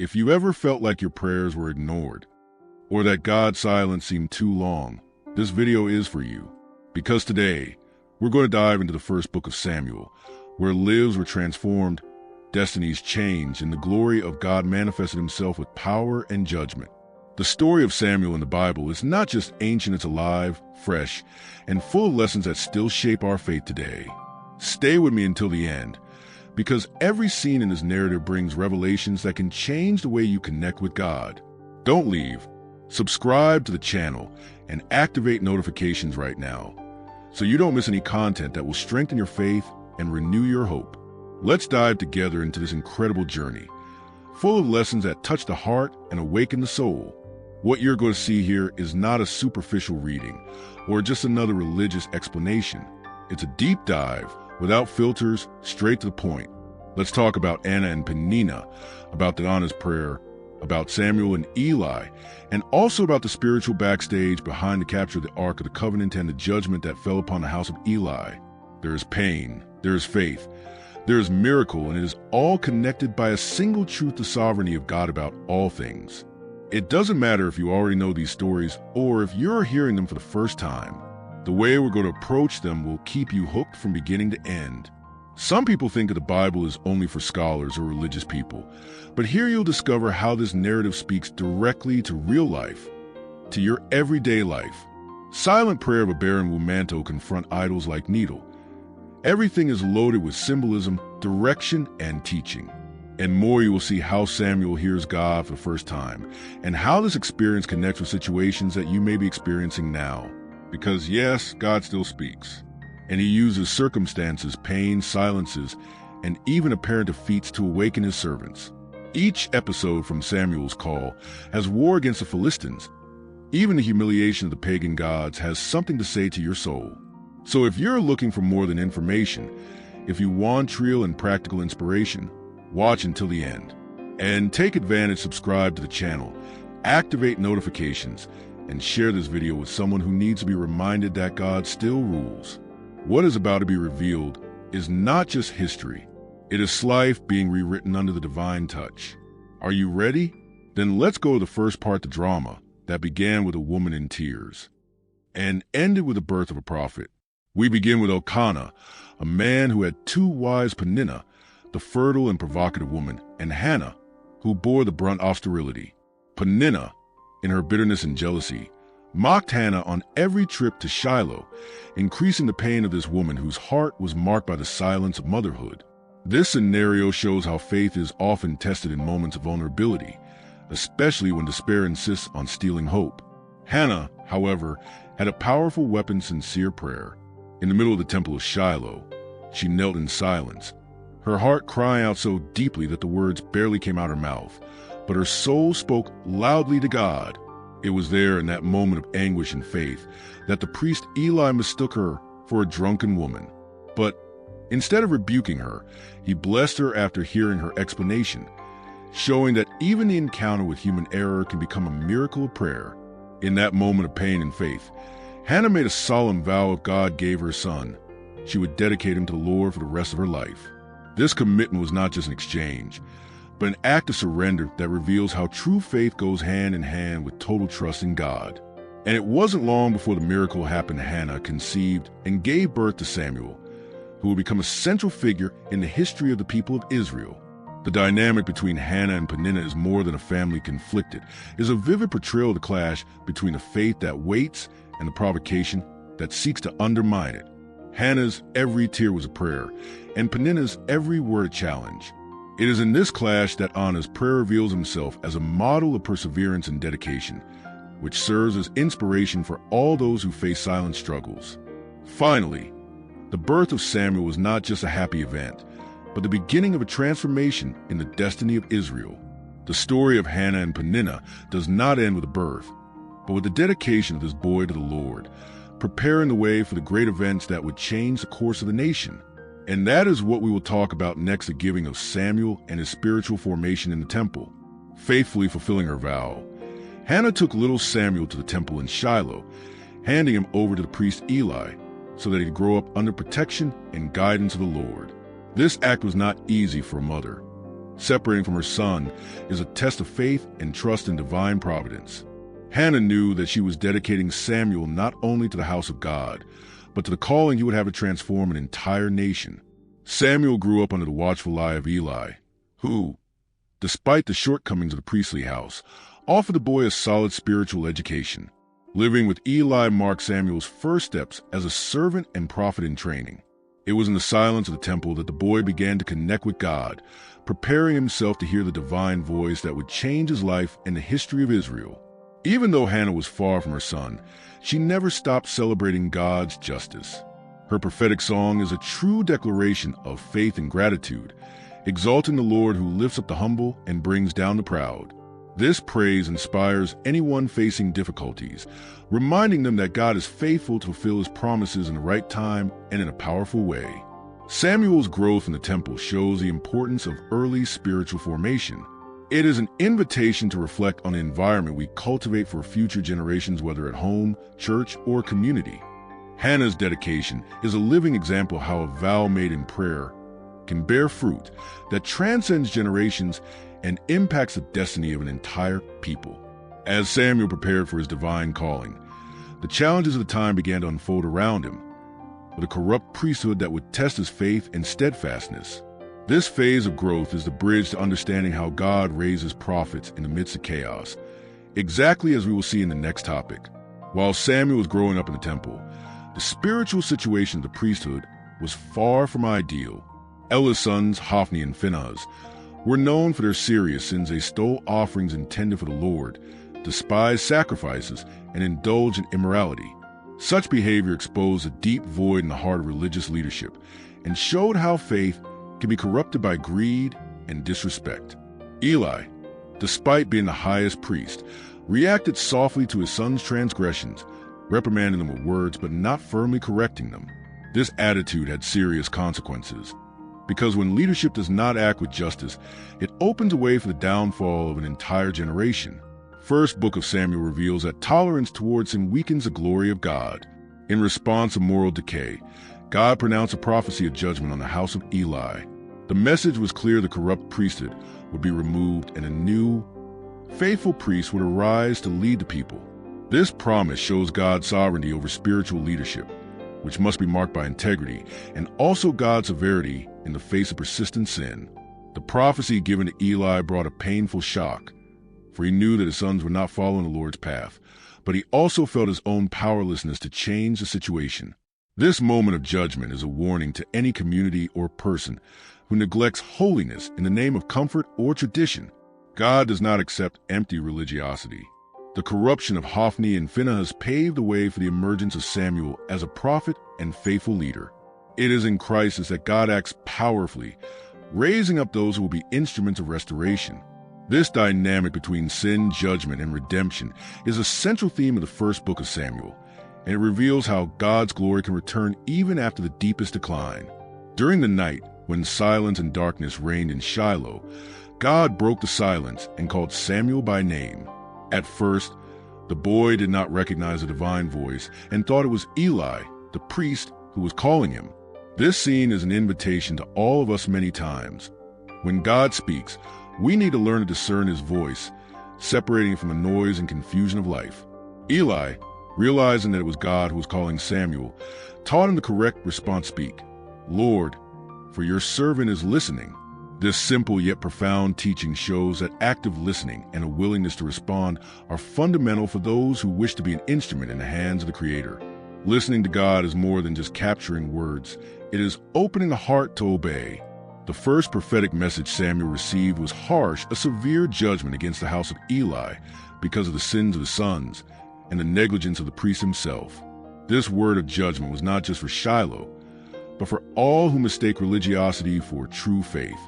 If you ever felt like your prayers were ignored, or that God's silence seemed too long, this video is for you. Because today, we're going to dive into the first book of Samuel, where lives were transformed, destinies changed, and the glory of God manifested himself with power and judgment. The story of Samuel in the Bible is not just ancient, it's alive, fresh, and full of lessons that still shape our faith today. Stay with me until the end, because every scene in this narrative brings revelations that can change the way you connect with God. Don't leave. Subscribe to the channel and activate notifications right now so you don't miss any content that will strengthen your faith and renew your hope. Let's dive together into this incredible journey, full of lessons that touch the heart and awaken the soul. What you're going to see here is not a superficial reading or just another religious explanation. It's a deep dive, without filters, straight to the point. Let's talk about Anna and Peninnah, about Anna's prayer, about Samuel and Eli, and also about the spiritual backstage behind the capture of the Ark of the Covenant and the judgment that fell upon the house of Eli. There is pain, there is faith, there is miracle, and it is all connected by a single truth, the sovereignty of God about all things. It doesn't matter if you already know these stories or if you're hearing them for the first time. The way we're going to approach them will keep you hooked from beginning to end. Some people think that the Bible is only for scholars or religious people, but here you'll discover how this narrative speaks directly to real life, to your everyday life. Silent prayer of a barren womanto confront idols like needle. Everything is loaded with symbolism, direction, and teaching. And more, you will see how Samuel hears God for the first time, and how this experience connects with situations that you may be experiencing now. Because yes, God still speaks. And he uses circumstances, pain, silences, and even apparent defeats to awaken his servants. Each episode from Samuel's call has war against the Philistines. Even the humiliation of the pagan gods has something to say to your soul. So if you're looking for more than information, if you want real and practical inspiration, watch until the end. And take advantage, subscribe to the channel, activate notifications, and share this video with someone who needs to be reminded that God still rules. What is about to be revealed is not just history. It is life being rewritten under the divine touch. Are you ready? Then let's go to the first part, the drama, that began with a woman in tears and ended with the birth of a prophet. We begin with Elkanah, a man who had two wives, Peninnah, the fertile and provocative woman, and Hannah, who bore the brunt of sterility. Peninnah, in her bitterness and jealousy, mocked Hannah on every trip to Shiloh, increasing the pain of this woman whose heart was marked by the silence of motherhood. This scenario shows how faith is often tested in moments of vulnerability, especially when despair insists on stealing hope. Hannah, however, had a powerful weapon, sincere prayer. In the middle of the temple of Shiloh, she knelt in silence, her heart crying out so deeply that the words barely came out her mouth, but her soul spoke loudly to God. It was there in that moment of anguish and faith that the priest Eli mistook her for a drunken woman. But instead of rebuking her, he blessed her after hearing her explanation, showing that even the encounter with human error can become a miracle of prayer. In that moment of pain and faith, Hannah made a solemn vow if God gave her a son, she would dedicate him to the Lord for the rest of her life. This commitment was not just an exchange, but an act of surrender that reveals how true faith goes hand in hand with total trust in God. And it wasn't long before the miracle happened. Hannah conceived and gave birth to Samuel, who would become a central figure in the history of the people of Israel. The dynamic between Hannah and Peninnah is more than a family conflicted. It is a vivid portrayal of the clash between the faith that waits and the provocation that seeks to undermine it. Hannah's every tear was a prayer, and Peninnah's every word a challenge. It is in this clash that Anna's prayer reveals himself as a model of perseverance and dedication, which serves as inspiration for all those who face silent struggles. Finally, the birth of Samuel was not just a happy event, but the beginning of a transformation in the destiny of Israel. The story of Hannah and Peninnah does not end with a birth, but with the dedication of this boy to the Lord, preparing the way for the great events that would change the course of the nation. And that is what we will talk about next, the giving of Samuel and his spiritual formation in the temple. Faithfully fulfilling her vow, Hannah took little Samuel to the temple in Shiloh, handing him over to the priest Eli, so that he'd grow up under protection and guidance of the Lord. This act was not easy for a mother. separating from her son, is a test of faith and trust in divine providence. Hannah knew that she was dedicating Samuel not only to the house of God, but to the calling he would have to transform an entire nation. Samuel grew up under the watchful eye of Eli, who, despite the shortcomings of the priestly house, offered the boy a solid spiritual education. Living with Eli marked Samuel's first steps as a servant and prophet in training. It was in the silence of the temple that the boy began to connect with God, preparing himself to hear the divine voice that would change his life and the history of Israel. Even though Hannah was far from her son, she never stopped celebrating God's justice. Her prophetic song is a true declaration of faith and gratitude, exalting the Lord who lifts up the humble and brings down the proud. This praise inspires anyone facing difficulties, reminding them that God is faithful to fulfill his promises in the right time and in a powerful way. Samuel's growth in the temple shows the importance of early spiritual formation. It is an invitation to reflect on the environment we cultivate for future generations, whether at home, church, or community. Hannah's dedication is a living example of how a vow made in prayer can bear fruit that transcends generations and impacts the destiny of an entire people. As Samuel prepared for his divine calling, the challenges of the time began to unfold around him, with a corrupt priesthood that would test his faith and steadfastness. This phase of growth is the bridge to understanding how God raises prophets in the midst of chaos, exactly as we will see in the next topic. While Samuel was growing up in the temple, the spiritual situation of the priesthood was far from ideal. Eli's sons, Hophni and Phinehas, were known for their serious sins. They stole offerings intended for the Lord, despised sacrifices, and indulged in immorality. Such behavior exposed a deep void in the heart of religious leadership and showed how faith can be corrupted by greed and disrespect. Eli, despite being the highest priest, reacted softly to his son's transgressions, reprimanding them with words but not firmly correcting them. This attitude had serious consequences, because when leadership does not act with justice, it opens a way for the downfall of an entire generation. First book of Samuel reveals that tolerance towards sin weakens the glory of God. In response to moral decay, God pronounced a prophecy of judgment on the house of Eli. The message was clear: the corrupt priesthood would be removed and a new, faithful priest would arise to lead the people. This promise shows God's sovereignty over spiritual leadership, which must be marked by integrity, and also God's severity in the face of persistent sin. The prophecy given to Eli brought a painful shock, for he knew that his sons were not following the Lord's path, but he also felt his own powerlessness to change the situation. This moment of judgment is a warning to any community or person who neglects holiness in the name of comfort or tradition. God does not accept empty religiosity. The corruption of Hophni and Phinehas paved the way for the emergence of Samuel as a prophet and faithful leader. It is in crisis that God acts powerfully, raising up those who will be instruments of restoration. This dynamic between sin, judgment, and redemption is a central theme of the first book of Samuel, and it reveals how God's glory can return even after the deepest decline. During the night, when silence and darkness reigned in Shiloh, God broke the silence and called Samuel by name. At first, the boy did not recognize the divine voice and thought it was Eli, the priest, who was calling him. This scene is an invitation to all of us many times. When God speaks, we need to learn to discern his voice, separating it from the noise and confusion of life. Eli, realizing that it was God who was calling Samuel, taught him the correct response: speak, Lord, for your servant is listening. This simple yet profound teaching shows that active listening and a willingness to respond are fundamental for those who wish to be an instrument in the hands of the Creator. Listening to God is more than just capturing words. It is opening the heart to obey. The first prophetic message Samuel received was harsh, a severe judgment against the house of Eli because of the sins of his sons and the negligence of the priest himself. This word of judgment was not just for Shiloh, but for all who mistake religiosity for true faith.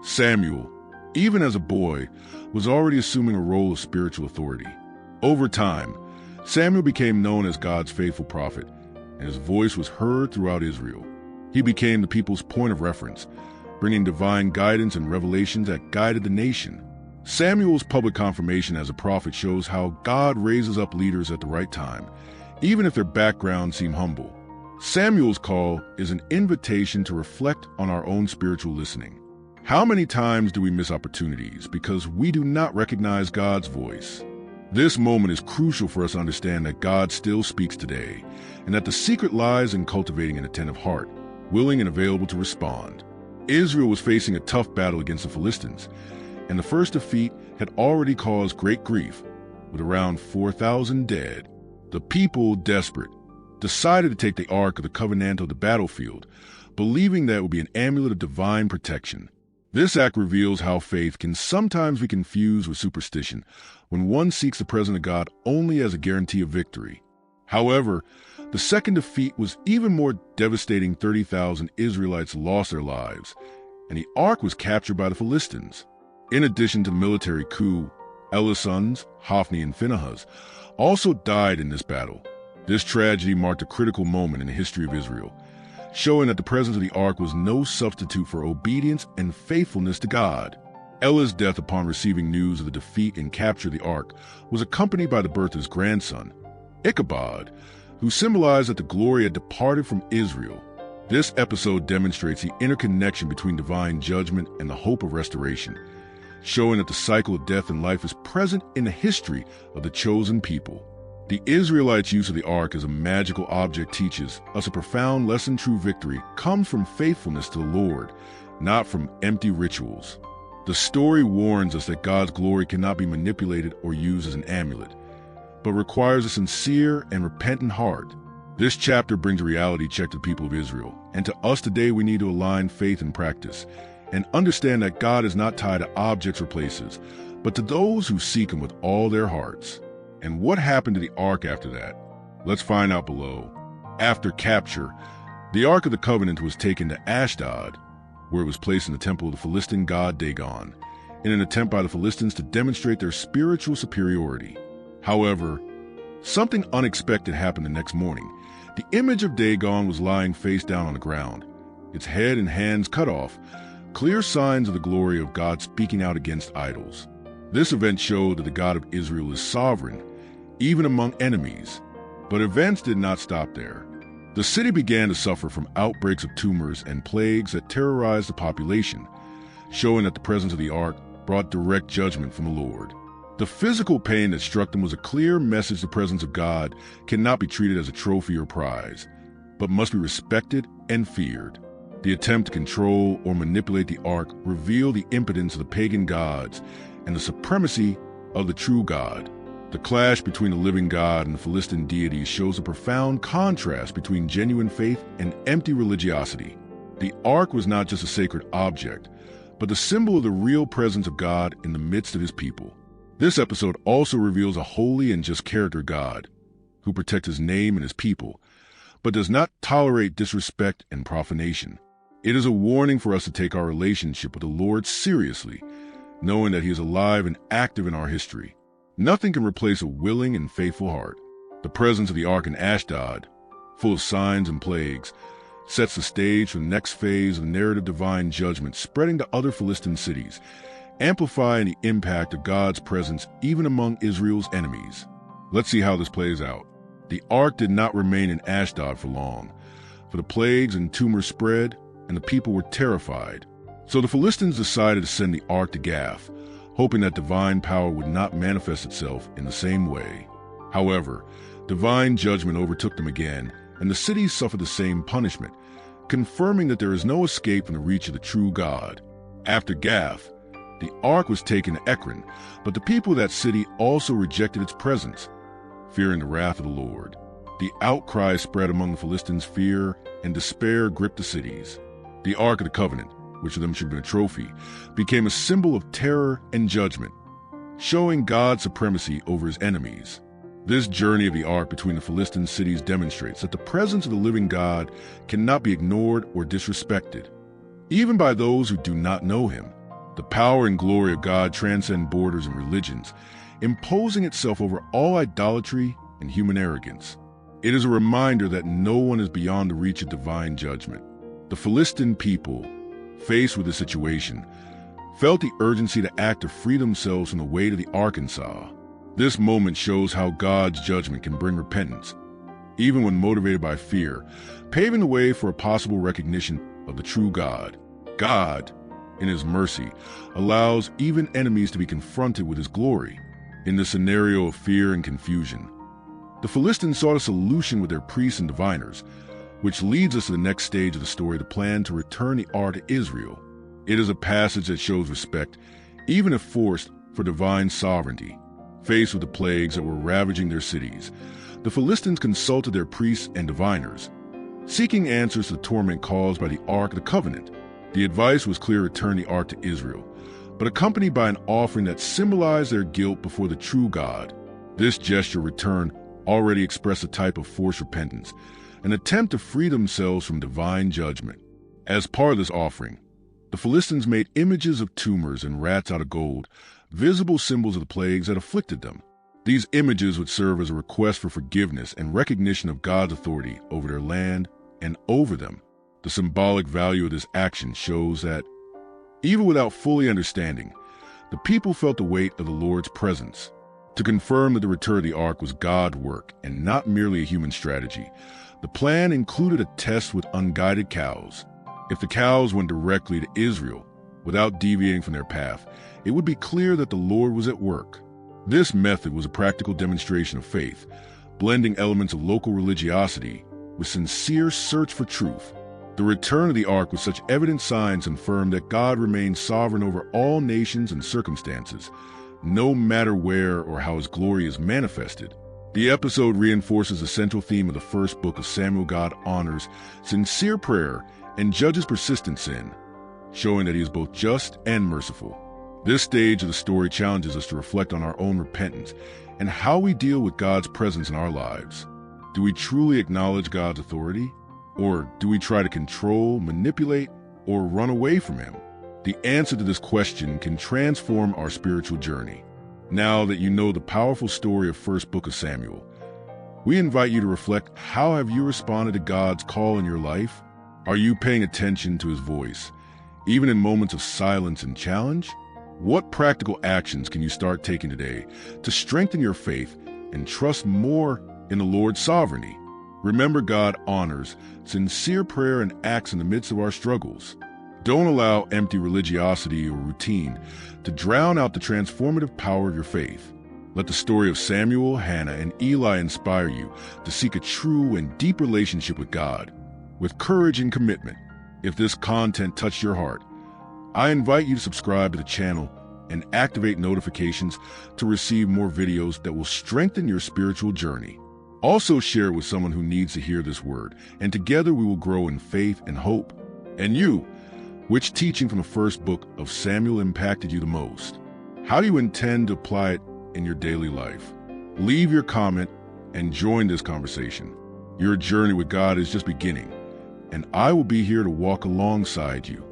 Samuel, even as a boy, was already assuming a role of spiritual authority. Over time, Samuel became known as God's faithful prophet, and his voice was heard throughout Israel. He became the people's point of reference, bringing divine guidance and revelations that guided the nation. Samuel's public confirmation as a prophet shows how God raises up leaders at the right time, even if their backgrounds seem humble. Samuel's call is an invitation to reflect on our own spiritual listening. How many times do we miss opportunities because we do not recognize God's voice? This moment is crucial for us to understand that God still speaks today, and that the secret lies in cultivating an attentive heart, willing and available to respond. Israel was facing a tough battle against the Philistines, and the first defeat had already caused great grief, with around 4,000 dead. The people, desperate, decided to take the Ark of the Covenant to the battlefield, believing that it would be an amulet of divine protection. This act reveals how faith can sometimes be confused with superstition when one seeks the presence of God only as a guarantee of victory. However, the second defeat was even more devastating. 30,000 Israelites lost their lives, and the Ark was captured by the Philistines. In addition to the military coup, Ella's sons, Hophni and Phinehas, also died in this battle. This tragedy marked a critical moment in the history of Israel, showing that the presence of the Ark was no substitute for obedience and faithfulness to God. Ella's death upon receiving news of the defeat and capture of the Ark was accompanied by the birth of his grandson, Ichabod, who symbolized that the glory had departed from Israel. This episode demonstrates the interconnection between divine judgment and the hope of restoration, showing that the cycle of death and life is present in the history of the chosen people. The Israelites' use of the Ark as a magical object teaches us a profound lesson. True victory comes from faithfulness to the Lord, not from empty rituals. The story warns us that God's glory cannot be manipulated or used as an amulet, but requires a sincere and repentant heart. This chapter brings a reality check to the people of Israel, and to us today we need to align faith and practice, and understand that God is not tied to objects or places, but to those who seek Him with all their hearts. And what happened to the Ark after that? Let's find out below. After capture, the Ark of the Covenant was taken to Ashdod, where it was placed in the temple of the Philistine god Dagon, in an attempt by the Philistines to demonstrate their spiritual superiority. However, something unexpected happened the next morning. The image of Dagon was lying face down on the ground, its head and hands cut off, clear signs of the glory of God speaking out against idols. This event showed that the God of Israel is sovereign, even among enemies. But events did not stop there. The city began to suffer from outbreaks of tumors and plagues that terrorized the population, showing that the presence of the Ark brought direct judgment from the Lord. The physical pain that struck them was a clear message. The presence of God cannot be treated as a trophy or prize, but must be respected and feared. The attempt to control or manipulate the Ark revealed the impotence of the pagan gods and the supremacy of the true God. The clash between the living God and the Philistine deities shows a profound contrast between genuine faith and empty religiosity. The Ark was not just a sacred object, but the symbol of the real presence of God in the midst of His people. This episode also reveals a holy and just character God, who protects His name and His people, but does not tolerate disrespect and profanation. It is a warning for us to take our relationship with the Lord seriously, knowing that He is alive and active in our history. Nothing can replace a willing and faithful heart. The presence of the Ark in Ashdod, full of signs and plagues, sets the stage for the next phase of narrative divine judgment spreading to other Philistine cities, amplifying the impact of God's presence even among Israel's enemies. Let's see how this plays out. The Ark did not remain in Ashdod for long, for the plagues and tumors spread, and the people were terrified. So the Philistines decided to send the Ark to Gath, hoping that divine power would not manifest itself in the same way. However, divine judgment overtook them again, and the cities suffered the same punishment, confirming that there is no escape from the reach of the true God. After Gath, the Ark was taken to Ekron, but the people of that city also rejected its presence, fearing the wrath of the Lord. The outcry spread among the Philistines. Fear and despair gripped the cities. The Ark of the Covenant, which of them should have been a trophy, became a symbol of terror and judgment, showing God's supremacy over His enemies. This journey of the Ark between the Philistine cities demonstrates that the presence of the living God cannot be ignored or disrespected, even by those who do not know Him. The power and glory of God transcend borders and religions, imposing itself over all idolatry and human arrogance. It is a reminder that no one is beyond the reach of divine judgment. The Philistine people, faced with this situation, felt the urgency to act to free themselves from the weight of the Arkansas. This moment shows how God's judgment can bring repentance, even when motivated by fear, paving the way for a possible recognition of the true God. God, in his mercy, allows even enemies to be confronted with his glory. In the scenario of fear and confusion, the Philistines sought a solution with their priests and diviners, which leads us to the next stage of the story, the plan to return the ark to Israel. It is a passage that shows respect, even if forced, for divine sovereignty. Faced with the plagues that were ravaging their cities, the Philistines consulted their priests and diviners, seeking answers to the torment caused by the Ark of the Covenant. The advice was clear: return the ark to Israel, but accompanied by an offering that symbolized their guilt before the true God. This gesture, return, already expressed a type of forced repentance, an attempt to free themselves from divine judgment. As part of this offering, the Philistines made images of tumors and rats out of gold, visible symbols of the plagues that afflicted them. These images would serve as a request for forgiveness and recognition of God's authority over their land and over them. The symbolic value of this action shows that, even without fully understanding, the people felt the weight of the Lord's presence. To confirm that the return of the ark was God's work and not merely a human strategy, the plan included a test with unguided cows. If the cows went directly to Israel, without deviating from their path, it would be clear that the Lord was at work. This method was a practical demonstration of faith, blending elements of local religiosity with sincere search for truth. The return of the ark with such evident signs confirmed that God remains sovereign over all nations and circumstances, no matter where or how his glory is manifested. The episode reinforces the central theme of the first book of Samuel. God honors sincere prayer and judges persistent sin, showing that he is both just and merciful. This stage of the story challenges us to reflect on our own repentance and how we deal with God's presence in our lives. Do we truly acknowledge God's authority? Or do we try to control, manipulate, or run away from him? The answer to this question can transform our spiritual journey. Now that you know the powerful story of First Book of Samuel, we invite you to reflect: how have you responded to God's call in your life? Are you paying attention to his voice, even in moments of silence and challenge? What practical actions can you start taking today to strengthen your faith and trust more in the Lord's sovereignty? Remember, God honors sincere prayer and acts in the midst of our struggles. Don't allow empty religiosity or routine to drown out the transformative power of your faith. Let the story of Samuel, Hannah, and Eli inspire you to seek a true and deep relationship with God, with courage and commitment. If this content touched your heart, I invite you to subscribe to the channel and activate notifications to receive more videos that will strengthen your spiritual journey. Also share it with someone who needs to hear this word, and together we will grow in faith and hope. And you, which teaching from the first book of Samuel impacted you the most? How do you intend to apply it in your daily life? Leave your comment and join this conversation. Your journey with God is just beginning, and I will be here to walk alongside you.